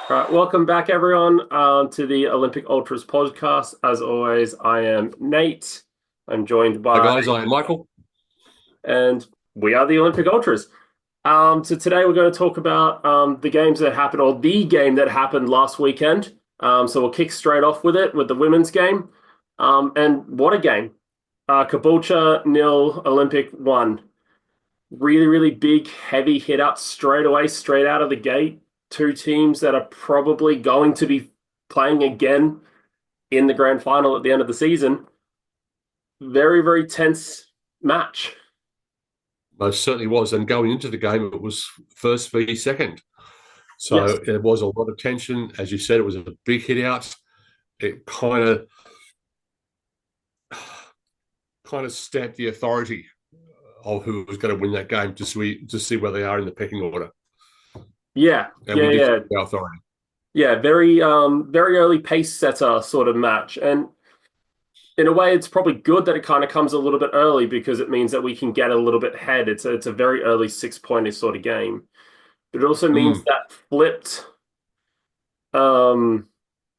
All right, welcome back, everyone, to the Olympic Ultras podcast. As always, I am Nate. I'm joined Hi by, guys, I am Michael. and we are the Olympic Ultras. So today we're going to talk about the games that happened, or the game that happened last weekend. So we'll kick straight off with it with the women's game. And what a game! Caboolture nil, Olympic 1. Really, really big, heavy hit up straight away, straight out of the gate. Two teams that are probably going to be playing again in the grand final at the end of the season. Very, very tense match. Most certainly was, and going into the game, it was first v second. Yes. So there was a lot of tension. As you said, it was a big hit out. It kind of stamped the authority of who was going to win that game to see where they are in the pecking order. Yeah. And Yeah. we did Yeah. see the authority. Yeah. Very early pace setter sort of match. And in a way, it's probably good that it kind of comes a little bit early because it means that we can get a little bit ahead. It's a very early 6 pointer sort of game. But it also means Mm, that flipped um,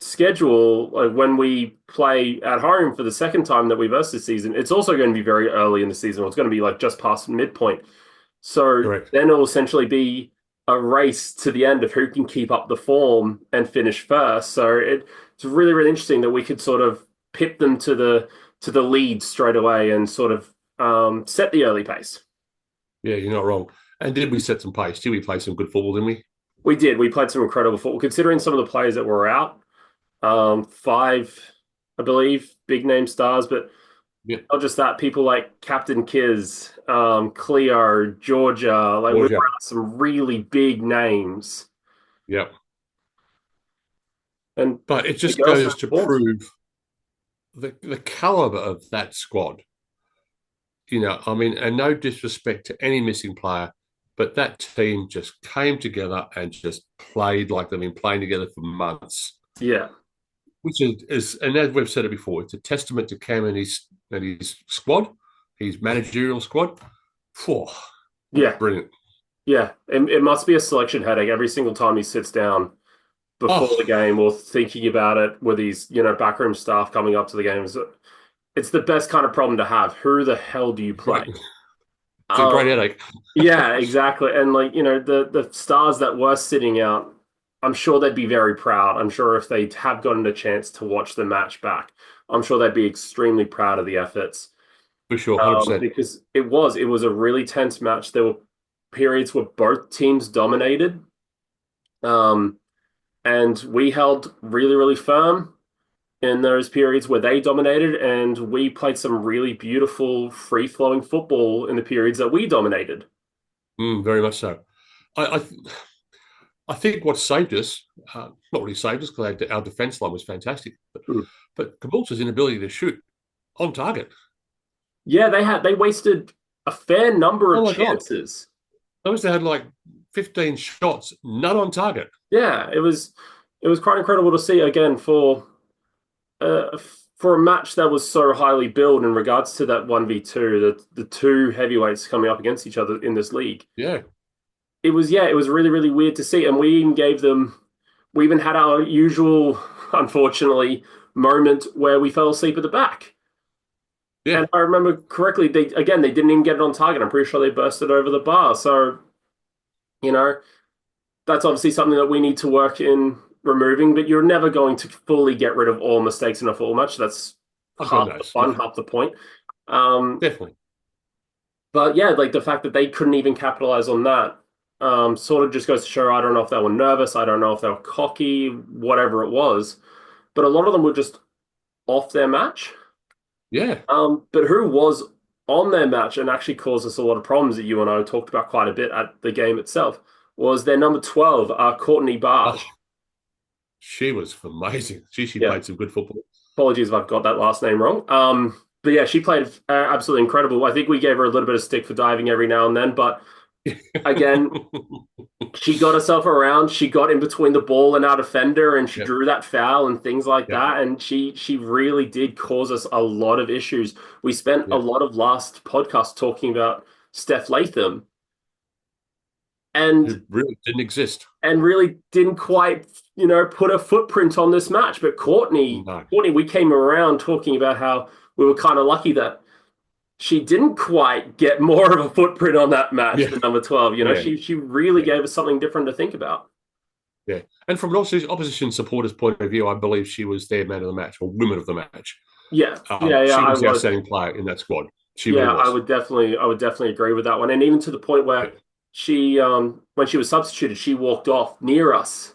schedule, like when we play at home for the second time that we verse this season, it's also going to be very early in the season. It's going to be like just past midpoint. So correct. then it'll essentially be a race to the end of who can keep up the form and finish first. So it's really, really interesting that we could sort of pip them to the lead straight away and sort of set the early pace. Yeah, you're not wrong. And did we set some pace? Did we play some good football, didn't we? We did. We played some incredible football, considering some of the players that were out. Five, I believe, big name stars, but Yeah. not just that, people like Captain Kiz, Cleo, Georgia, like we were Georgia. at some really big names. Yeah. And But it the just girls goes have to performed. prove the caliber of that squad. I mean, and no disrespect to any missing player, but that team just came together and just played like they've been playing together for months, Yeah, which and as we've said it before, it's a testament to Cam and his squad, his managerial squad. Phew, yeah, brilliant. yeah. It must be a selection headache every single time he sits down before the Oh, game or thinking about it with his, backroom staff coming up to the games. It's the best kind of problem to have. Who the hell do you play? great. It's a Um, great headache. Yeah, exactly. And like, the stars that were sitting out, I'm sure they'd be very proud. I'm sure if they have gotten a chance to watch the match back, I'm sure they'd be extremely proud of the efforts. For sure, 100%. Because it was a really tense match. There were periods where both teams dominated. Um, and we held really, really firm in those periods where they dominated, and we played some really beautiful, free-flowing football in the periods that we dominated. Very much so. I, I I think what saved us, not really saved us because our defence line was fantastic, but Caboolture's inability to shoot on target. Yeah, they wasted a fair number Oh of my God. chances. Those that had like 15 shots, none on target. Yeah, it was quite incredible to see again uh, for a match that was so highly billed in regards to that 1v2, the two heavyweights coming up against each other in this league. Yeah. It was really, really weird to see. And we even had our usual, unfortunately, moment where we fell asleep at the back. And Yeah. if I remember correctly, they didn't even get it on target. I'm pretty sure they bursted over the bar. So, you know, that's obviously something that we need to work in removing, but you're never going to fully get rid of all mistakes in a full match. That's Oh, God half the knows. fun, No, half the point. Um, definitely. but yeah, like the fact that they couldn't even capitalize on that sort of just goes to show I don't know if they were nervous, I don't know if they were cocky, whatever it was, but a lot of them were just off their match. Yeah. But who was on their match and actually caused us a lot of problems that you and I talked about quite a bit at the game itself was their number 12, Courtney Oh, Barge. she was amazing. She Yeah, played some good football. apologies if I've got that last name wrong. But yeah, she played absolutely incredible. I think we gave her a little bit of stick for diving every now and then, but again, she got herself around. She got in between the ball and our defender, and she Yep. drew that foul and things like Yep. that. And she really did cause us a lot of issues. We spent a Yep. lot of last podcast talking about Steph Latham, and Who really didn't exist. and really didn't quite, put a footprint on this match. But No. Courtney, we came around talking about how we were kind of lucky that she didn't quite get more of a footprint on that match Yeah. than number 12. Yeah. She really Yeah. gave us something different to think about. Yeah. And from an opposition supporter's point of view, I believe she was their man of the match or woman of the match. Yeah, yeah, She I was the was. outstanding player in that squad. She really Yeah, was. I would definitely agree with that one. And even to the point Yeah. where when she was substituted, she walked off near us,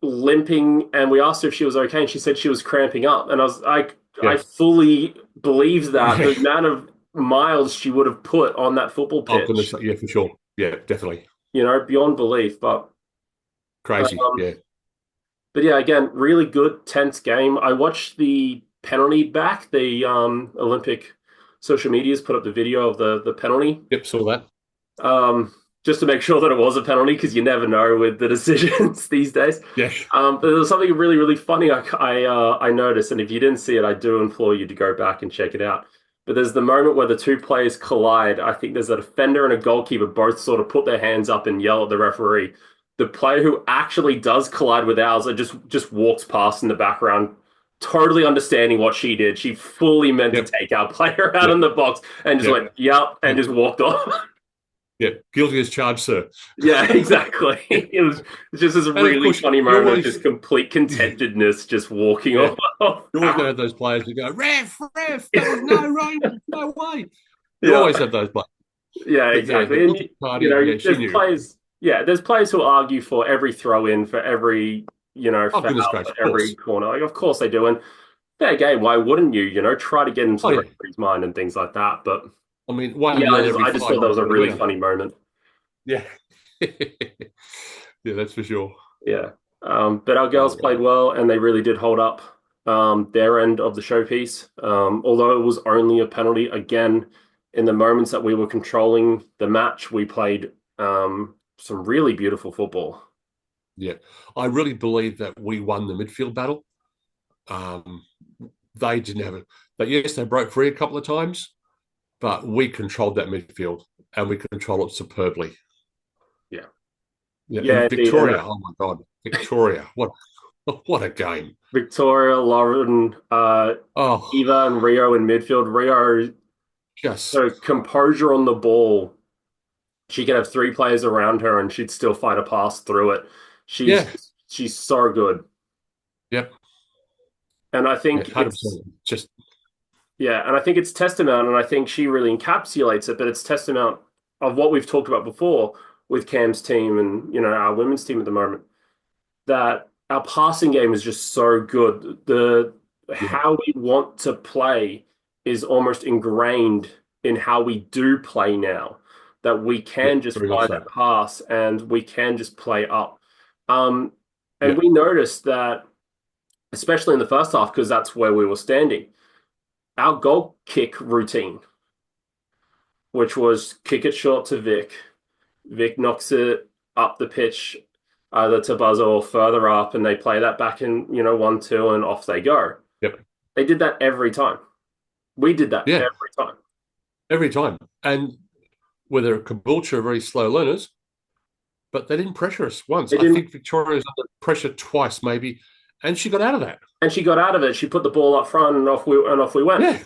limping, and we asked her if she was okay, and she said she was cramping up. And I Yeah. fully believe that Yeah. the amount of miles she would have put on that football Oh, goodness. pitch, Yeah, for sure. Yeah, definitely. beyond belief. Crazy. Um, Yeah. but yeah, again, really good, tense game. I watched the penalty back. The Olympic social medias put up the video of the penalty, Yep. Saw that. um, just to make sure that it was a penalty because you never know with the decisions these days. Yeah. But there was something really, really funny I noticed, and if you didn't see it, I do implore you to go back and check it out. But there's the moment where the two players collide. I think there's a defender and a goalkeeper both sort of put their hands up and yell at the referee. The player who actually does collide with ours just walks past in the background, totally understanding what she did. She fully meant to Yep. take our player out in Yep. the box and just went, Yep. yep, and Yep. just walked off. Yep. Guilty as charged, sir. Yeah, exactly. Yeah. It's just this And of really course, funny you moment of always, just complete yeah, contentedness, just walking yeah. off. You always going to have those players who go, ref, that was no right, no way. You Yeah, always have those players. yeah, But yeah, the exactly. And guilty party, yeah, she knew. there's players who argue for every throw in, for every Oh, foul, goodness gracious, for of every course. corner. Like, of course they do. And fair game. Why wouldn't you? Try to get into Oh, the yeah. referee's mind and things like that. But I mean, one yeah, nil every I just five thought that was minutes a for the really winner. funny moment. Yeah. Yeah, that's for sure. Yeah. But our Oh, girls played wow. well and they really did hold up their end of the showpiece. Although it was only a penalty, again, in the moments that we were controlling the match, we played some really beautiful football. Yeah. I really believe that we won the midfield battle. Um, they didn't have it. But yes, they broke free a couple of times, but we controlled that midfield and we controlled it superbly. Yeah. Yeah, Yeah, and indeed. And Victoria, oh my God, Victoria, what a game! Victoria, Lauren, Oh, Eva, and Rio in midfield. Rio, just her composure on the ball. She could have three players around her and she'd still find a pass through it. yeah, She's so good. yep, And I yeah, think 100%. Just and I think it's testament, and I think she really encapsulates it, but it's testament of what we've talked about before with Cam's team and, our women's team at the moment, that our passing game is just so good. The yeah, How we want to play is almost ingrained in how we do play now, that we yeah, can just very much find so. that pass and we can just play up. Um, and Yeah, we noticed that, especially in the first half, because that's where we were standing, our goal kick routine, which was kick it short to Vic. Vic knocks it up the pitch, either to Buzzer or further up, and they play that back in, 1-2, and off they go. yep, They did that every time. We did that yeah, every time. every time. And whether Caboolture are very slow learners, but they didn't pressure us once. They I didn't, think Victoria was under pressure twice, maybe, and she got out of that. and she got out of it. She put the ball up front, and off we went. Yeah,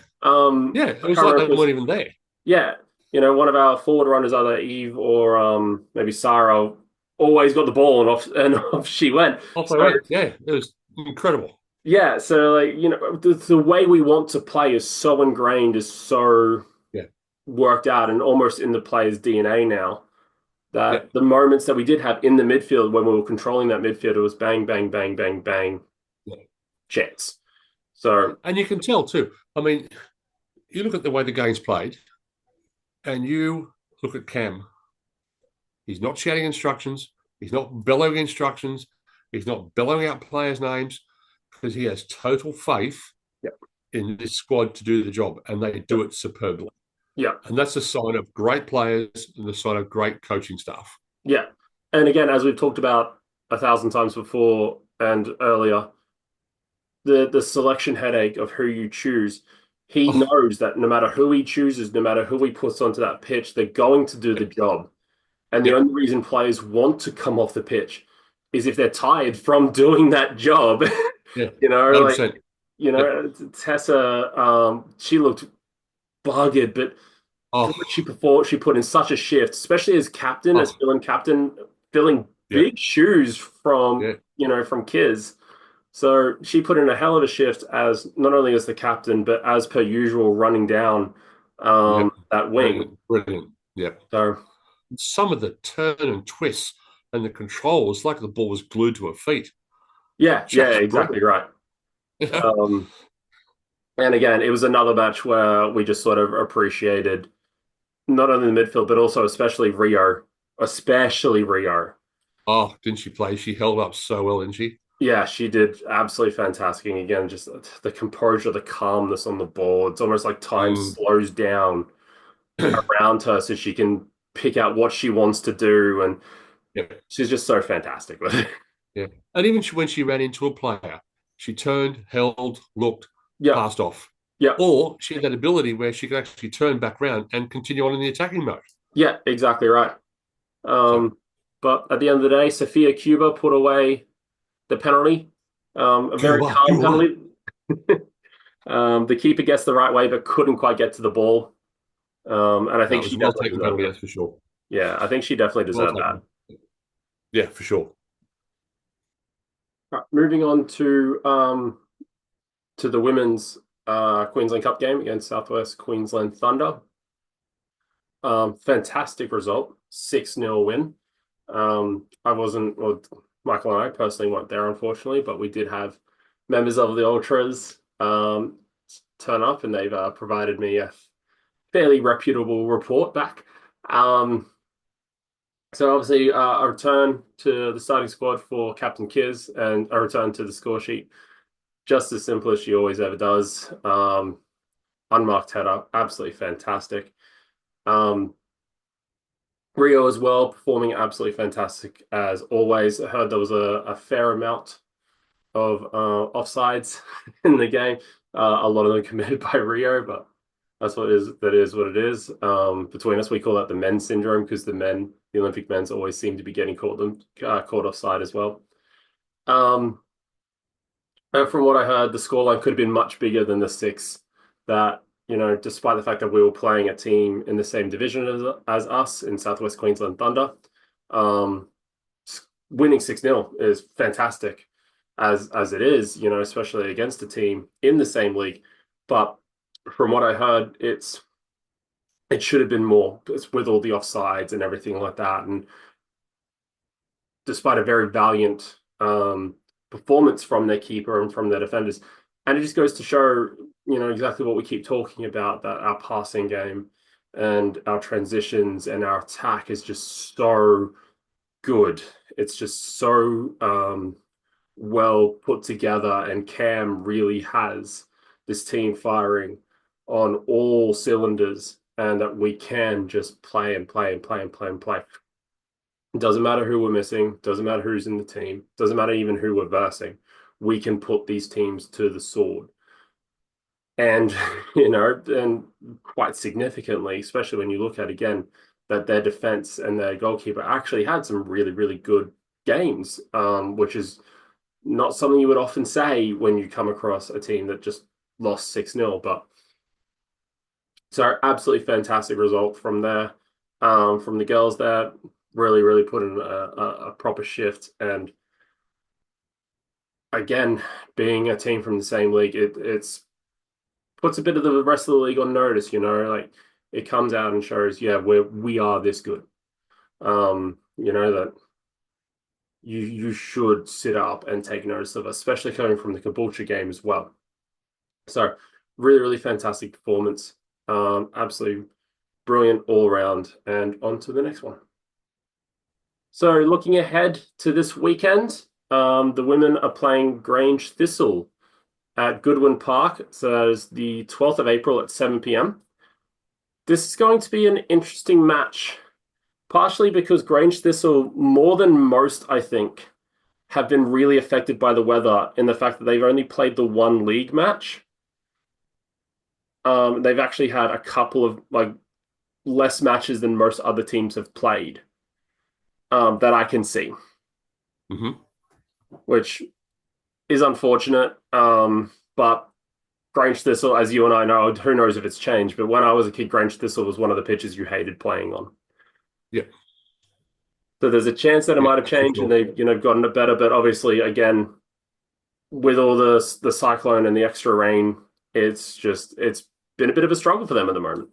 yeah, it I was can't like remember they if it was, weren't even there. yeah, one of our forward runners, either Eve or maybe Sarah, always got the ball and off she went. Off they So went. Yeah, it was incredible. yeah, so like the way we want to play is so ingrained, is so Yeah, worked out, and almost in the player's DNA now. yeah, That the moments that we did have in the midfield when we were controlling that midfield, it was bang, bang, bang, bang, bang, yeah. chance. So And you can tell too. I mean, you look at the way the game's played, and you look at Cam. He's not shouting instructions. He's not bellowing instructions. He's not bellowing out players' names because he has total faith yeah, in this squad to do the job, and they yeah, do it superbly. yeah, And that's a sign of great players and the sign of great coaching staff. yeah. And again, as we've talked about 1,000 times before and earlier, the selection headache of who you choose. He Oh, knows that no matter who he chooses, no matter who he puts onto that pitch, they're going to do the job. And the Yep. only reason players want to come off the pitch is if they're tired from doing that job. Yeah. You know, like 100%. Yep. Tessa, she looked buggered, but for what Oh, she put in such a shift, especially as captain, as oh, villain captain, filling yeah, big shoes from yeah, from Kiz. So she put in a hell of a shift as not only as the captain, but as per usual, running down yeah. that wing. Brilliant, brilliant. Yeah. So Some of the turn and twists and the controls, like the ball was glued to her feet. yeah, yeah, Just exactly brilliant. right. Um, and again, it was another match where we just sort of appreciated not only the midfield, but also especially Rio. Oh, didn't she play? She held up so well, didn't she? Yeah, she did absolutely fantastic. And again, just the composure, the calmness on the ball. It's almost like time Mm. slows down around her so she can pick out what she wants to do. And Yeah, she's just so fantastic with it. yeah. And even when she ran into a player, she turned, held, looked, Yeah, passed off. yeah, Or she had that ability where she could actually turn back around and continue on in the attacking mode. yeah, exactly right. So, But at the end of the day, Sophia Cuba put away the penalty. A very Cuba, calm Cuba. penalty. The keeper gets the right way, but couldn't quite get to the ball. And I That think was she a well definitely taken deserved penalty, it. that's for sure. Yeah, I think she definitely Well deserved that. taken. Yeah, for sure. Right, moving on to the women's Queensland Cup game against Southwest Queensland Thunder. Fantastic result, 6-0 win. I wasn't, well, Michael and I personally weren't there, unfortunately, but we did have members of the Ultras turn up and they've provided me a fairly reputable report back. Um, so obviously, a return to the starting squad for Captain Kiz and a return to the score sheet, just as simple as she always ever does. Unmarked header, absolutely fantastic. Um, Rio as well, performing absolutely fantastic as always. I heard there was a fair amount of offsides in the game. A lot of them committed by Rio, but that's what it is. That is what it is. Between us, we call that the men syndrome because the Olympic men's always seem to be getting caught offside as well. Um, and from what I heard, the scoreline could have been much bigger than the six. That despite the fact that we were playing a team in the same division as us in Southwest Queensland Thunder, um, winning 6-0 is fantastic as it is, especially against a team in the same league. But from what I heard, it should have been more with all the offsides and everything like that. And despite a very valiant performance from their keeper and from their defenders, and it just goes to show, exactly what we keep talking about, that our passing game and our transitions and our attack is just so good. It's just so well put together, and Cam really has this team firing on all cylinders, and that we can just play and play and play and play and play. It doesn't matter who we're missing, doesn't matter who's in the team, doesn't matter even who we're versing. We can put these teams to the sword. And, and quite significantly, especially when you look at again that their defense and their goalkeeper actually had some really, really good games, which is not something you would often say when you come across a team that just lost 6-0. But so absolutely fantastic result from there, from the girls there. Really, really put in a proper shift. And again, being a team from the same league, it's puts a bit of the rest of the league on notice, like it comes out and shows, yeah, we are this good. That you should sit up and take notice of us, especially coming from the Caboolture game as well. So really, really fantastic performance. Absolutely brilliant all around. And on to the next one. So looking ahead to this weekend, the women are playing Grange Thistle at Goodwin Park. So that is the 12th of April at 7 p.m. This is going to be an interesting match, partially because Grange Thistle, more than most, I think, have been really affected by the weather in the fact that they've only played the one league match. They've actually had a couple of less matches than most other teams have played. that I can see, Hmm. which is unfortunate. But Grange Thistle, as you and I know, who knows if it's changed, but when I was a kid, Grange Thistle was one of the pitches you hated playing on. Yeah, So there's a chance that it yeah, might have for changed and sure. they've, gotten it better. But obviously, again, with all the cyclone and the extra rain, it's been a bit of a struggle for them at the moment.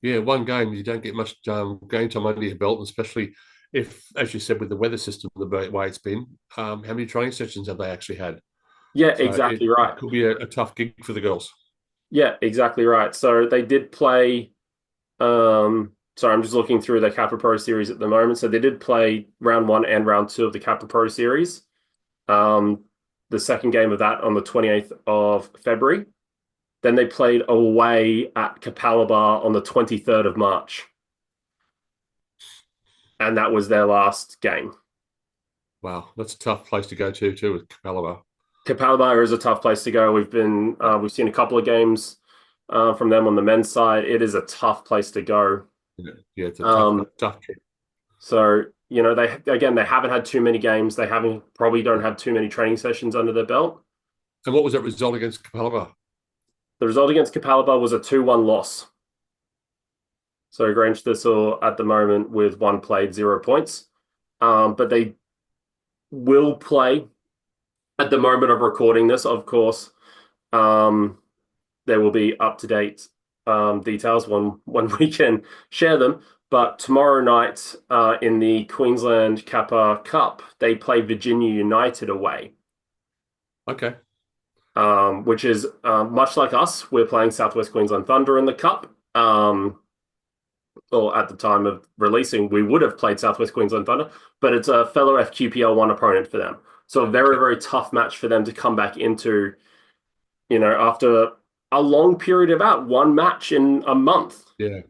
Yeah, one game you don't get much game time under your belt, especially if, as you said, with the weather system the way it's been. How many training sessions have they actually had? Yeah, So exactly it right. could be a tough gig for the girls. Yeah, exactly right. So they did play. Sorry, I'm just looking through the Kappa Pro series at the moment. So they did play round one and round two of the Kappa Pro series. Um, the second game of that on the 28th of February. Then they played away at Capalaba on the 23rd of March, and that was their last game. Wow, that's a tough place to go to too with Capalaba. Capalaba is a tough place to go. We've seen a couple of games from them on the men's side. It is a tough place to go. Yeah, yeah, it's a Um, tough trip. so they haven't had too many games. They haven't probably don't have too many training sessions under their belt. And what was that result against Capalaba? The result against Capalaba was a 2-1 loss. So Grange Thistle at the moment with one played 0 points. But they will play at the moment of recording this, of course. Um, there will be up to date details when we can share them. But tomorrow night in the Queensland Kappa Cup, they play Virginia United away, Okay, which is much like us. We're playing Southwest Queensland Thunder in the Cup. Or at the time of releasing, we would have played Southwest Queensland Thunder, but it's a fellow FQPL1 opponent for them. So a very, okay, very tough match for them to come back into, after a long period of out, one match in a month. yeah,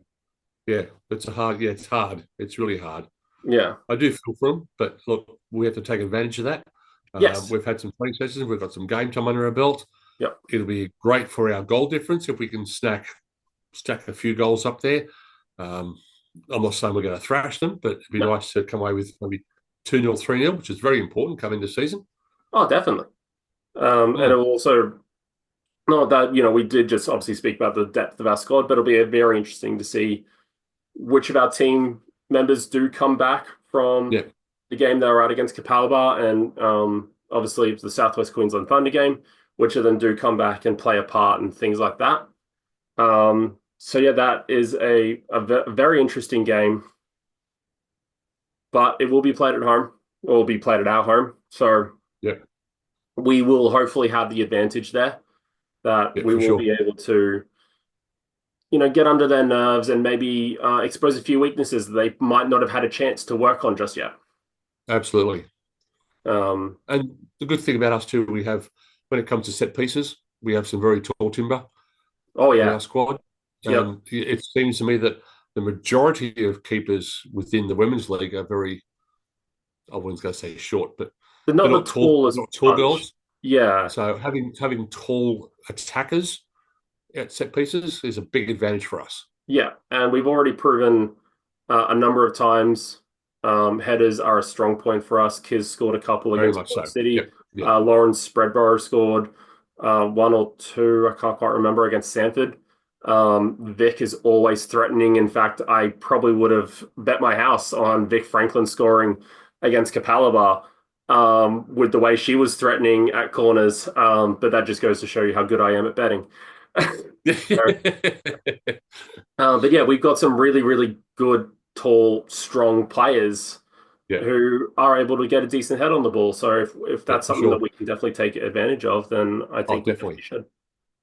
yeah. It's a hard. Yeah, it's hard. It's really hard. Yeah. I do feel for them, but look, we have to take advantage of that. Yes. We've had some training sessions. We've got some game time under our belt. Yep. It'll be great for our goal difference if we can stack a few goals up there. Um, I'm not saying we're going to thrash them, but it'd be No. nice to come away with maybe 2-0, 3-0, which is very important coming this season. Oh, definitely. And it Mm, will also, not that, we did just obviously speak about the depth of our squad, but it'll be very interesting to see which of our team members do come back from yeah, the game they were at against Capalaba and obviously the Southwest Queensland Thunder game, which of them do come back and play a part and things like that. So yeah, that is a very interesting game, but it will be played at home or will be played at our home. So yeah, we will hopefully have the advantage there that yeah, we for will sure. be able to, get under their nerves and maybe expose a few weaknesses that they might not have had a chance to work on just yet. Absolutely. Um, And the good thing about us too, we have when it comes to set pieces, we have some very tall timber oh in yeah, our squad, yep. and it seems to me that the majority of keepers within the women's league are very, I wasn't going to say short, but They're they're not the not tall, tallest not tall bunch. girls. Yeah, So having tall attackers at set pieces is a big advantage for us. yeah, and we've already proven a number of times headers are a strong point for us. Kiz scored a couple Very against much Port so. City. Yep. Yep. Lauren Spreadborough scored one or two, I can't quite remember, against Sanford. Vic is always threatening. In fact, I probably would have bet my house on Vic Franklin scoring against Capalaba with the way she was threatening at corners. But that just goes to show you how good I am at betting. But yeah, we've got some really, really good, tall, strong players Yeah. who are able to get a decent head on the ball. So if Yeah. that's For something that sure. we can definitely take advantage of, then I Oh, think we definitely definitely. should.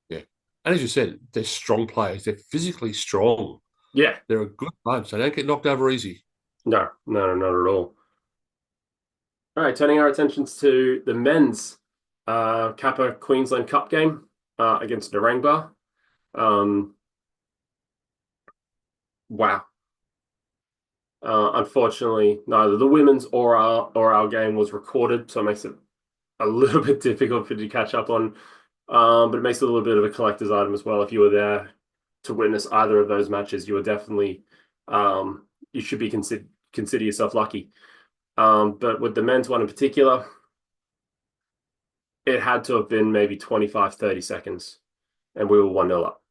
Yeah. And as you said, they're strong players. They're physically strong. Yeah, They're a good bunch. They don't get knocked over easy. no, no, not at all. All right, turning our attentions to the men's Kappa Queensland Cup game against Narangba. Um, wow. Unfortunately, neither the women's or our game was recorded, so it makes it a little bit difficult for you to catch up on. But it makes it a little bit of a collector's item as well. If you were there to witness either of those matches, you were definitely you should be consider yourself lucky. But with the men's one in particular, it had to have been maybe 25, 30 seconds, and we were 1-0 up.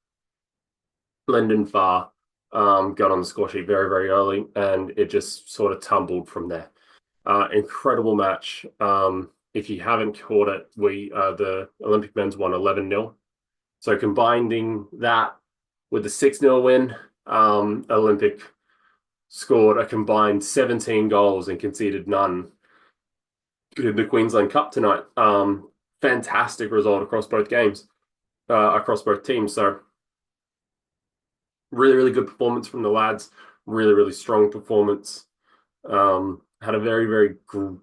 Lyndon Farr got on the score sheet very, very early, and it just sort of tumbled from there. Incredible match. If you haven't caught it, the Olympic men's won 11-0. So combining that with the 6-0 win, Olympic scored a combined 17 goals and conceded none in the Queensland Cup tonight. Fantastic result across both games, across both teams. So really, really good performance from the lads. Really, really strong performance. Had a very, very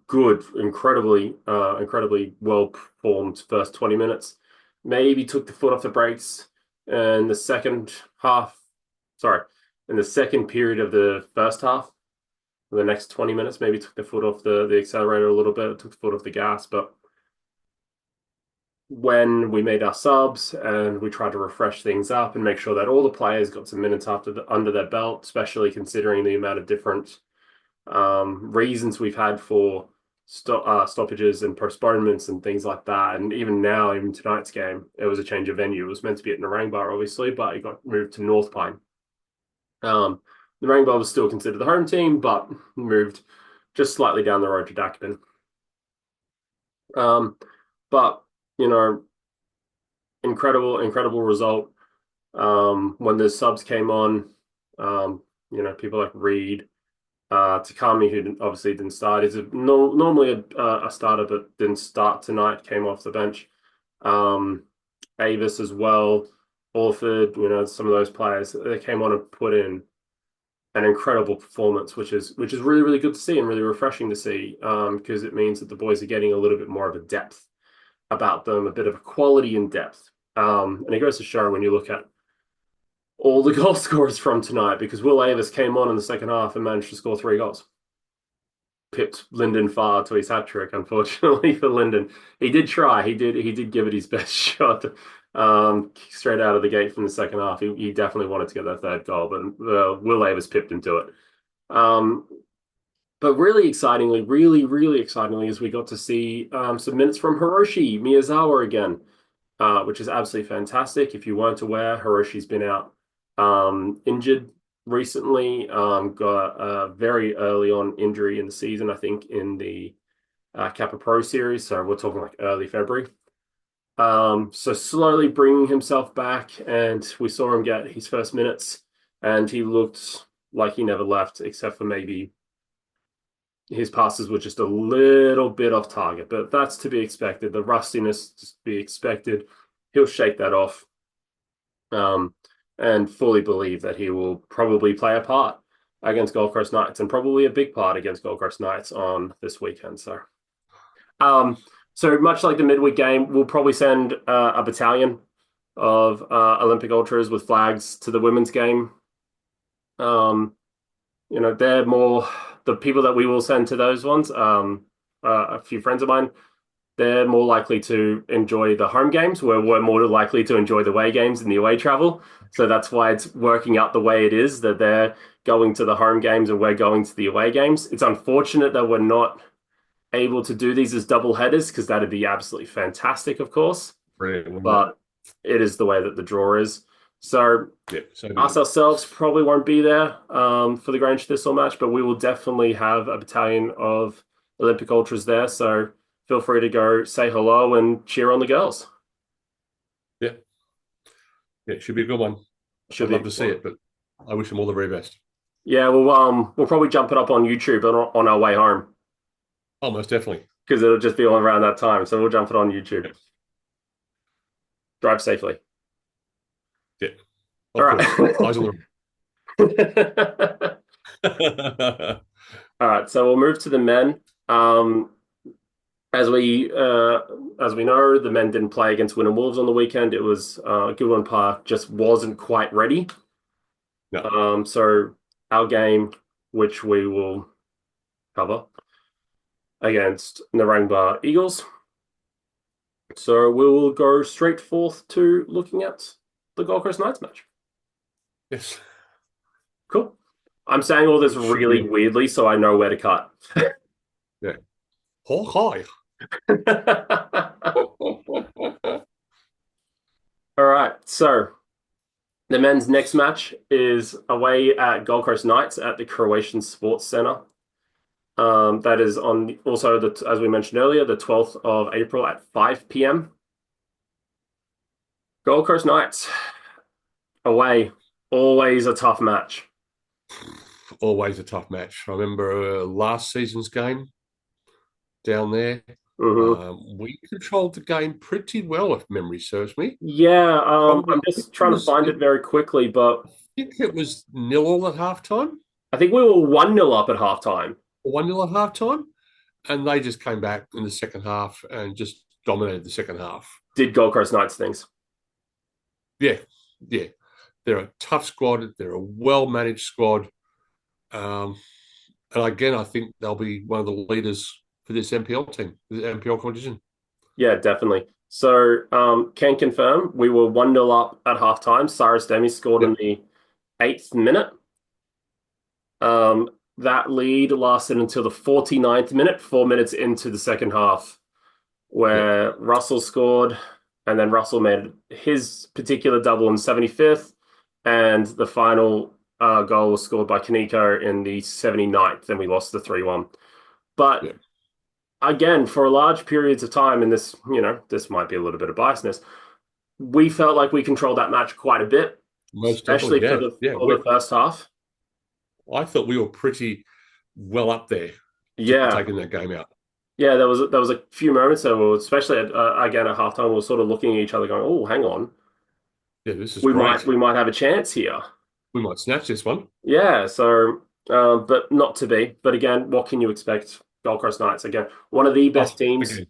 good, incredibly well performed first 20 minutes. Maybe took the foot off the brakes in the second half. Sorry, in the second period of the first half. The next 20 minutes, maybe took the foot off the accelerator a little bit, took the foot off the gas. But when we made our subs and we tried to refresh things up and make sure that all the players got some minutes under their belt, especially considering the amount of different reasons we've had for stoppages and postponements and things like that. And even now, even tonight's game, it was a change of venue. It was meant to be at Narangba, obviously, but it got moved to North Pine. Narangba was still considered the home team, but moved just slightly down the road to Dakabin. But, incredible result. When the subs came on, people like Reed, Takami, who obviously didn't start, is normally a starter, but didn't start tonight, came off the bench. Avis as well, Orford, some of those players, they came on and put in an incredible performance, which is really, really good to see and really refreshing to see, because it means that the boys are getting a little bit more of a depth about them, a bit of a quality and depth. And it goes to show when you look at all the goal scorers from tonight, because Will Avis came on in the second half and managed to score 3 goals. Pipped Lyndon Farr to his hat trick, unfortunately for Lyndon. He did try. He did give it his best shot. Straight out of the gate from the second half. He definitely wanted to get that third goal, but Will Avis pipped him to it. But really excitingly, is we got to see some minutes from Hiroshi Miyazawa again, which is absolutely fantastic. If you weren't aware, Hiroshi's been out injured recently. Got a very early on injury in the season, I think, in the Kappa Pro Series. So we're talking like early February. So slowly bringing himself back, and we saw him get his first minutes, and he looked like he never left, except for maybe his passes were just a little bit off target, but that's to be expected. The rustiness to be expected. He'll shake that off, and fully believe that he will probably play a part against Gold Coast Knights, and probably a big part against Gold Coast Knights on this weekend. So much like the midweek game, we'll probably send a battalion of Olympic Ultras with flags to the women's game. They're more the people that we will send to those ones. A few friends of mine, they're more likely to enjoy the home games, where we're more likely to enjoy the away games and the away travel. So that's why it's working out the way it is, that they're going to the home games and we're going to the away games. It's unfortunate that we're not able to do these as double headers, because that'd be absolutely fantastic, of course. Brilliant, but it is the way that the draw is. So us ourselves probably won't be there for the Grange Thistle match, but we will definitely have a battalion of Olympic Ultras there. So feel free to go say hello and cheer on the girls. Yeah, it should be a good one. I'd love to see it, but I wish them all the very best. Yeah, we'll probably jump it up on YouTube on our way home. Oh, most definitely. Because it'll just be around that time. So we'll jump it on YouTube. Yep. Drive safely. Yeah. All right. Eyes on the All right. So we'll move to the men. As we know, the men didn't play against Wynnum Wolves on the weekend. It was Goodwin Park just wasn't quite ready. No. So our game, which we will cover, against Narangba Eagles. So we'll go straight forth to looking at the Gold Coast Knights match. Yes. Cool. I'm saying all this It should really be, weirdly, so I know where to cut. yeah. Oh, hi. All right, so the men's next match is away at Gold Coast Knights at the Croatian Sports Centre. That is on also as we mentioned earlier, the 12th of April at 5 p.m. Gold Coast Knights away, always a tough match. Always a tough match. I remember last season's game down there. Hmm. We controlled the game pretty well, if memory serves me. Yeah, Probably, I'm just trying to find it very quickly, but I think it was 0-0 at halftime, I think we were 1-0 up at halftime. or 1-0 at halftime, and they just came back in the second half and just dominated the second half. Did Gold Coast Knights things? Yeah, yeah. They're a tough squad. They're a well managed squad. Um, and again, I think they'll be one of the leaders for this NPL team, the NPL competition. Yeah, definitely. So, can confirm we were 1-0 up at halftime. Cyrus Demi scored in Yep, the 8th minute. That lead lasted until the 49th minute, 4 minutes into the second half, yep, where Russell scored, and then Russell made his particular double in the 75th, and the final goal was scored by Kaneko in the 79th, and we lost the 3-1. But yep. again, for large periods of time, and this, this might be a little bit of biasness, we felt like we controlled that match quite a bit, Most definitely. especially for Yeah, the yeah. for the first half. I thought we were pretty well up there to Yeah, taking that game out. yeah, there was a few moments there, where, especially again at halftime, we were sort of looking at each other, going, "Oh, hang on, Yeah, this is we might great. we might have a chance here." We might snatch this one. Yeah, so but not to be. But again, what can you expect? Gold Coast Knights again, one of the best Oh, teams again.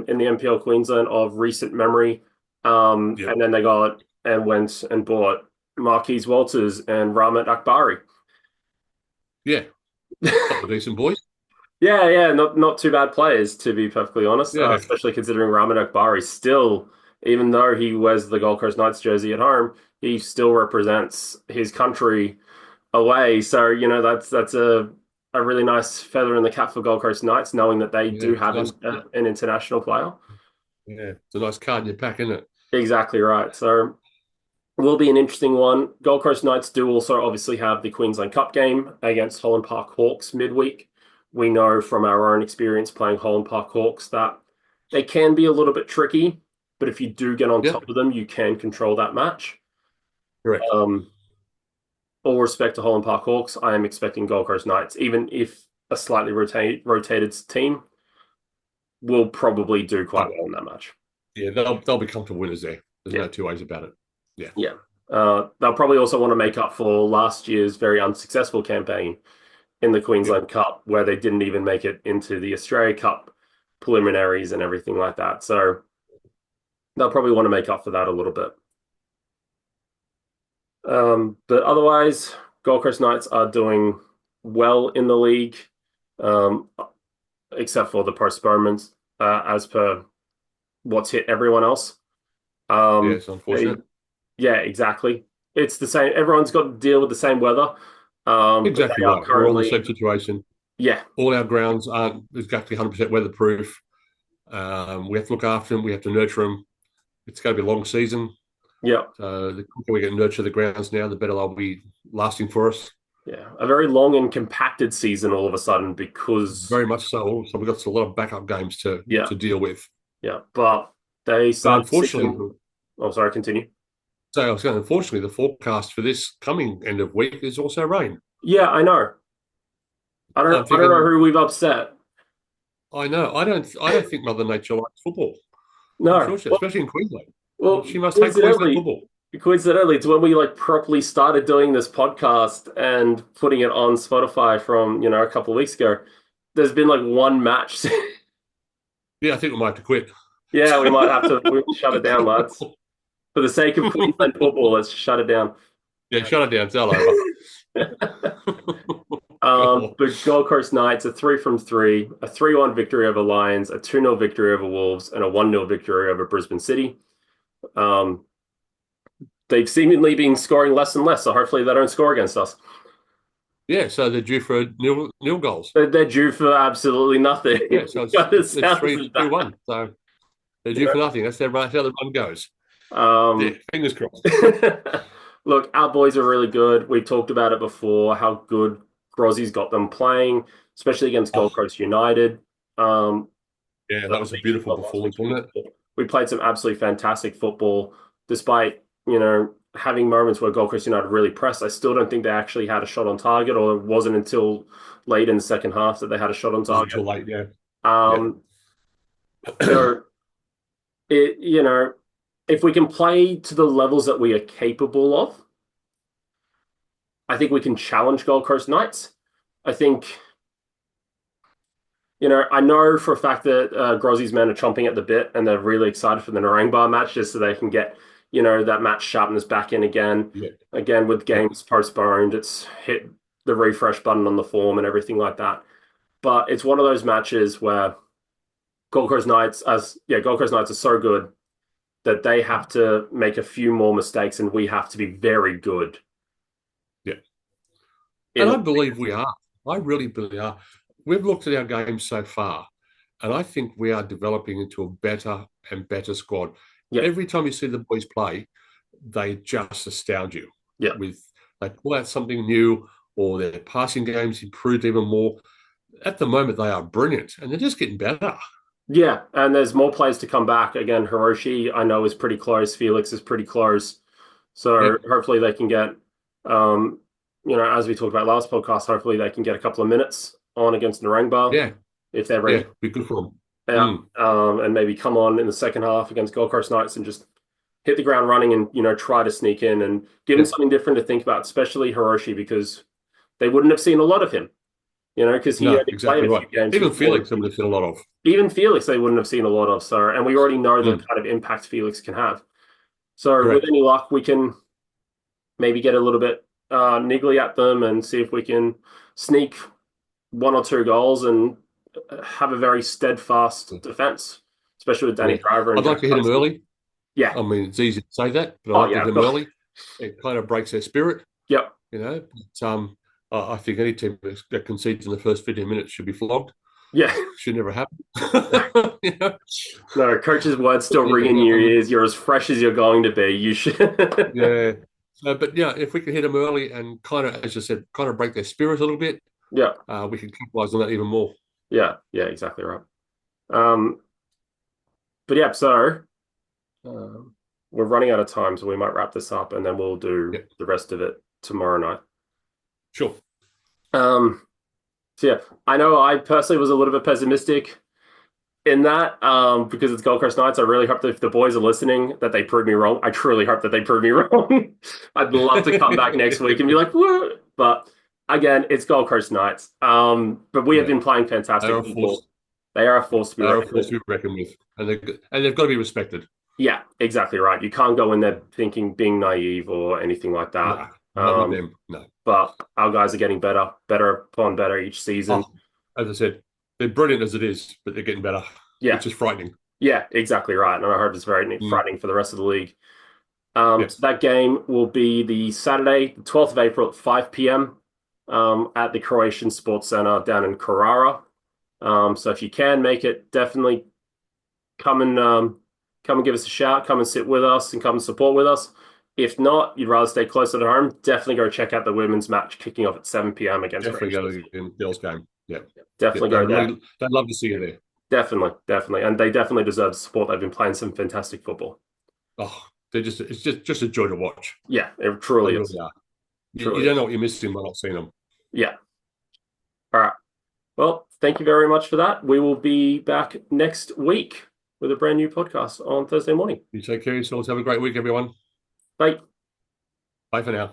in the NPL Queensland of recent memory. Yep. And then they got and went and bought Marquise Walters and Rahmat Akbari. Yeah. Couple of decent boys. Yeah, yeah, not too bad players to be perfectly honest. Yeah. Especially considering Rahmat Akbari still, even though he wears the Gold Coast Knights jersey at home, he still represents his country away. So that's a really nice feather in the cap for Gold Coast Knights, knowing that they Yeah. do It's have nice. an international player. Yeah. It's a nice card in your pack, isn't it? Exactly right. So will be an interesting one. Gold Coast Knights do also obviously have the Queensland Cup game against Holland Park Hawks midweek. We know from our own experience playing Holland Park Hawks that they can be a little bit tricky, but if you do get on Yep. top of them, you can control that match. Correct. Um, all respect to Holland Park Hawks, I am expecting Gold Coast Knights, even if a slightly rotated team will probably do quite Oh, well in that match. yeah. They'll be comfortable winners there. There's Yeah, no two ways about it. Yeah. yeah. They'll probably also want to make up for last year's very unsuccessful campaign in the Yep. Queensland Cup, where they didn't even make it into the Australia Cup preliminaries and everything like that. So they'll probably want to make up for that a little bit. But otherwise, Gold Coast Knights are doing well in the league, um, except for the postponements, as per what's hit everyone else. Yeah. Um, It's they, unfortunate. yeah, exactly. It's the same. Everyone's got to deal with the same weather. But Exactly they are right. We're all in the currently, same situation. yeah, All our grounds aren't exactly 100% weatherproof. We have to look after them. We have to nurture them. It's going to be a long season. yeah. So the quicker we get nurture the grounds now, the better they'll be lasting for us. Yeah, a very long and compacted season all of a sudden because Very much so. So we've got a lot of backup games yeah, to deal with. yeah. But they But started the unfortunately, season. Oh, sorry, continue. so I was going. Unfortunately, the forecast for this coming end of week is also rain. Yeah, I know. I'm I don't know thinking, who we've upset. I know. I don't think Mother Nature likes football. No. Unfortunately, especially in Queensland. Well, She must hate Queensland coincidentally, football. it's when we like properly started doing this podcast and putting it on Spotify from, a couple of weeks ago. There's been like one match. Yeah, I think we might have to quit. Yeah, we shut it down, lads. For the sake of Queensland football, let's shut it down. Yeah, shut it down. It's all over. But Gold Coast Knights, a 3 from 3, a 3-1 victory over Lions, a 2-0 victory over Wolves, and a 1-0 victory over Brisbane City. Um, they've seemingly been scoring less and less, so hopefully they don't score against us. Yeah, so they're due for nil goals. They're due for absolutely nothing. Yeah, so It it's sounds three like two that. one. So they're due for nothing. That's how the run goes. Yeah, Um, fingers crossed. Look, our boys are really good. We've talked about it before, how good Grozzie's got them playing, especially against Gold Oh, Coast United. Um, yeah, that the was a league beautiful club last week. performance, wasn't it? We played some absolutely fantastic football, despite, you know, having moments where Gold Coast United really pressed. I still don't think they actually had a shot on target, or it wasn't until late in the second half that they had a shot on It wasn't too target. late. Yeah, yeah, Um, so you know, if we can play to the levels that we are capable of, I think we can challenge Gold Coast Knights. I think, I know for a fact that Grozzie's men are chomping at the bit and they're really excited for the Narangba match just so they can get, that match sharpness back in again. yeah, Again, with yeah. games postponed, it's hit the refresh button on the form and everything like that. But it's one of those matches where Gold Coast Knights are so good that they have to make a few more mistakes and we have to be very good Yeah. in And I order to believe get we through. are. I really believe we are. We've looked at our games so far, and I think we are developing into a better and better squad. Yeah, Every time you see the boys play, they just astound you yeah. with they pull out something new or their passing games improved even more. At the moment, they are brilliant and they're just getting better. Yeah, and there's more players to come back. Again, Hiroshi, I know, is pretty close. Felix is pretty close. So Yep. hopefully they can get, um, as we talked about last podcast, hopefully they can get a couple of minutes on against Narangba Yeah. if they're Yeah. ready. Be good for them. Yeah, Mm. and maybe come on in the second half against Gold Coast Knights and just hit the ground running and, try to sneak in and give them Yep. something different to think about, especially Hiroshi, because they wouldn't have seen a lot of him, because he No, only played exactly a right. few games Even before. Felix, somebody seen a lot of. Even Felix, they wouldn't have seen a lot of. So, and we already know the Mm. kind of impact Felix can have. So, with Correct. any luck, we can maybe get a little bit niggly at them and see if we can sneak one or two goals and have a very steadfast defense, especially with Danny Yeah. Driver and I'd like Jack to hit him Hudson. early. Yeah. I mean, it's easy to say that, but I'd Oh, like to yeah. hit them early. It kind of breaks their spirit, Yep. you know. But, I think any team that concedes in the first 15 minutes should be flogged. Yeah. Should never happen. You know? No, coach's words still But, ring in your ears. You're as fresh as you're going to be. You should. yeah. So, but yeah, if we can hit them early and kind of, as I said, kind of break their spirit a little bit, Yeah. we can capitalize on that even more. Yeah. Yeah. Exactly right. Um, but yeah, so Um, we're running out of time, so we might wrap this up and then we'll do Yeah, the rest of it tomorrow night. sure. Um, so yeah, I know I personally was a little bit pessimistic in that because it's Gold Coast Knights. I really hope that if the boys are listening, that they prove me wrong. I truly hope that they prove me wrong. I'd love to come back next week and be like, "What?" But again, it's Gold Coast Knights. But we have Yeah, been playing they fantastic are a football. force. They are a force to be They are a reckoned force with. to be reckoned with, and they've got to be respected. Yeah, exactly right. You can't go in there thinking being naive or anything like that. No, not Um, them. No. but our guys are getting better, better upon better each season. Oh, as I said, they're brilliant as it is, but they're getting better, Yeah, which is frightening. yeah, exactly right. And I hope it's very Mm, frightening for the rest of the league. yeah, So that game will be the Saturday, the 12th of April at 5 p.m. At the Croatian Sports Center down in Carrara. So if you can make it, definitely come and give us a shout, come and sit with us and come and support with us. If not, you'd rather stay closer to home, definitely go check out the women's match kicking off at 7 p.m. against definitely go Rangers. to the girls' game. Yeah, yeah, Definitely go there. they'd love to see you there. Definitely, definitely. And they definitely deserve the support. They've been playing some fantastic football. Oh, it's just a joy to watch. Yeah, it They truly really is. are. You Truly don't know is. what you're missing by not seeing them. Yeah. All right. Well, thank you very much for that. We will be back next week with a brand new podcast on Thursday morning. You take care of yourselves. Have a great week, everyone. Bye. Bye for now.